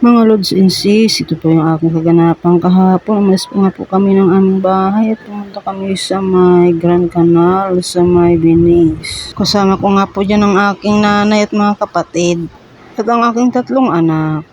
Mga lods and sis, ito po yung aking kaganapan kahapon. Umalis po nga po kami ng aming bahay at pumunta kami sa may Grand Canal, sa may Venice. Kasama ko nga po dyan ang aking nanay at mga kapatid at ang aking tatlong anak.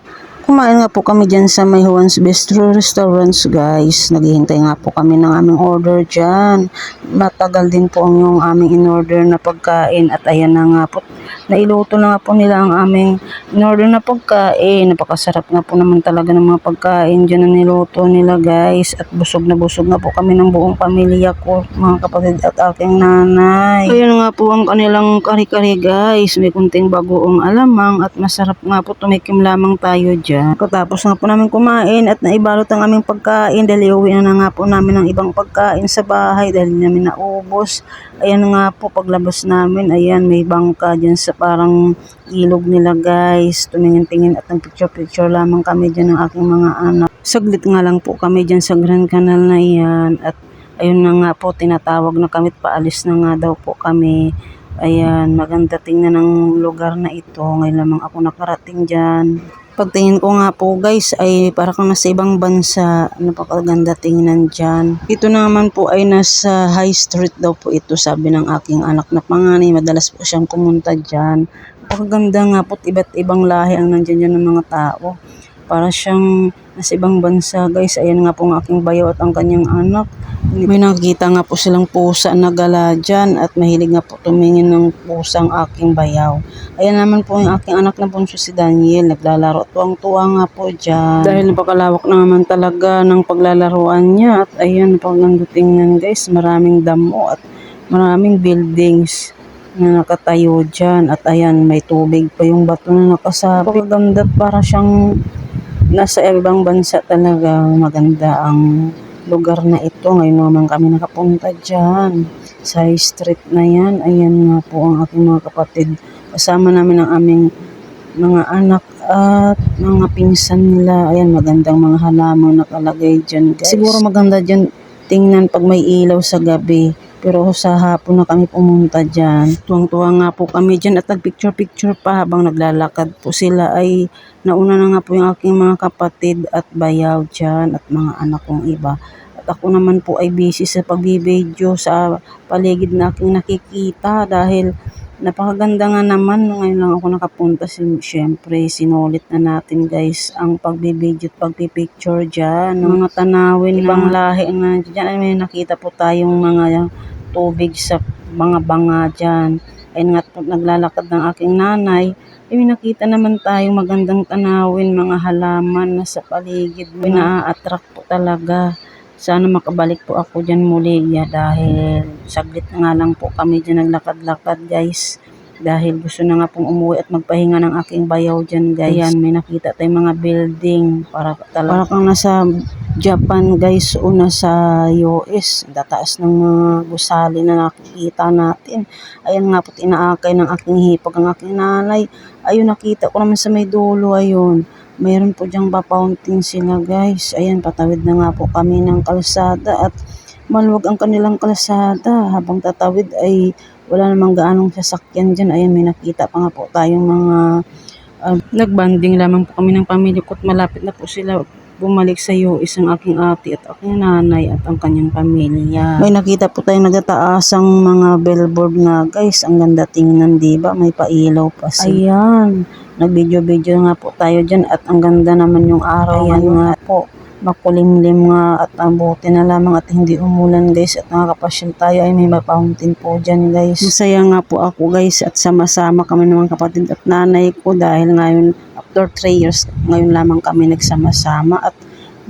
Kumain nga po kami dyan sa may Juan's Bistro Restaurants, guys. Naghihintay nga po kami ng aming order dyan. Matagal din po yung aming in-order na pagkain at ayan na nga po. Nailuto na nga po nila ang aming in-order na pagkain. Napakasarap nga po naman talaga ng mga pagkain dyan na niluto nila, guys. At busog na po kami ng buong pamilya ko, mga kapatid at aking nanay. Ayan nga po ang kanilang kari-kari, guys. May kunting bagoong alamang at masarap nga po, tumikim lamang tayo dyan. Katapos nga po namin kumain at naibalot ang aming pagkain dahil iuwi na nga po namin ang ibang pagkain sa bahay dahil namin naubos. Ayan nga po, paglabas namin, ayan may bangka dyan sa parang ilog nila, guys. Tumingin-tingin at nagpicture-picture lamang kami dyan ng aking mga anak. Saglit nga lang po kami dyan sa Grand Canal na yan at ayun na nga po, tinatawag na kami at paalis na nga daw po kami. Ayan, maganda tingnan ng lugar na ito. Ngayon lamang ako nakarating dyan. Pagtingin ko nga po, guys, ay para kang nasa ibang bansa. Napakaganda tingnan dyan. Ito naman po ay nasa High Street daw po ito, sabi ng aking anak na panganay. Madalas po siyang pumunta dyan. Napakaganda nga po, iba't ibang lahi ang nandyan dyan ng mga tao. Para siyang nasa ibang bansa, guys. Ayan nga po ang aking bayaw at ang kanyang anak. May nakikita nga po silang pusa na gala dyan at mahilig nga po tumingin ng pusang aking bayaw. Ayan naman po yung aking anak na bunso si Daniel. Naglalaro at tuwang-tuwa nga po dyan. Dahil napakalawak na naman talaga ng paglalaruan niya. At ayan, napakaganda tingnan, guys. Maraming damo at maraming buildings na nakatayo dyan. At ayan, may tubig pa yung bato na nakasabi. Napakaganda, para siyang nasa ibang bansa talaga. Maganda ang lugar na ito. Ngayon naman kami nakapunta dyan sa street na yan. Ayan nga po ang aking mga kapatid. Kasama namin ang aming mga anak at mga pinsan nila. Ayan, magandang mga halamang nakalagay dyan, guys. Siguro maganda dyan tingnan pag may ilaw sa gabi. Pero sa hapon na kami pumunta dyan. Tuwang-tuwa nga po kami dyan at nagpicture-picture pa habang naglalakad po sila. Ay nauna na nga po yung aking mga kapatid at bayaw dyan at mga anak kong iba. At ako naman po ay busy sa pagbibideo sa paligid na aking nakikita dahil napakaganda nga naman. Ngayon lang ako nakapunta. Siyempre, sinulit na natin, guys, ang pagbibideo at pagpipicture dyan. Mga tanawin, ibang lahi nga dyan. Ay, may nakita po tayong mga tubig sa mga banga dyan. Ayun nga po, naglalakad ng aking nanay. Ay, may nakita naman tayong magandang tanawin, mga halaman na sa paligid. Pina-attract po talaga. Sana makabalik po ako dyan muli dahil saglit na nga lang po kami dyan naglakad-lakad, guys. Dahil gusto na nga pong umuwi at magpahinga ng aking bayaw dyan, guys. Ayan, may nakita tayong mga building. Para kang nasa Japan, guys, o nasa US. Dataas ng mga gusali na nakikita natin. Ayan nga po, inaakay ng aking hipag ang aking nanay. Ayun, nakita ko naman sa may dulo, ayun. Mayroon po diyang pa-fountain sila, guys. Ayan, patawid na nga po kami ng kalsada at maluwag ang kanilang kalsada. Habang tatawid ay wala namang gaanong sasakyan dyan. Ayan, may nakita pa nga po tayong mga nagbanding lamang po kami ng pamilya ko at malapit na po sila bumalik sa US, ang aking ate at aking nanay at ang kanyang pamilya. May nakita po tayong nagtataasang mga billboard nga, guys. Ang ganda tingnan, diba? May pailaw pa siya. Ayan. Nag-video nga po tayo dyan at ang ganda naman yung araw. Ayan nga po, makulimlim nga at ang buti na lamang at hindi umulan, guys, at nakakapasyal tayo. Ay may fountain po dyan, guys. Masaya nga po ako, guys, at sama-sama kami ng mga kapatid at nanay ko dahil ngayon after 3 years ngayon lamang kami nagsama-sama at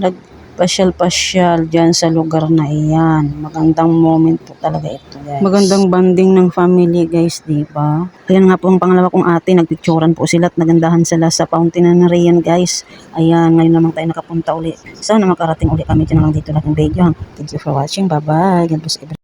nagpasyal-pasyal dyan sa lugar na iyan. Magandang moment po talaga ito, guys. Magandang banding ng family, guys, diba? Ayan nga po ang pangalawa kong ate, nagpicturan po sila at nagandahan sila sa fountain na riyan, guys. Ayan, ngayon naman tayo nakapunta uli. Sana makarating uli kami dyan lang dito lang ng video. Thank you for watching. Bye-bye. God bless everyone.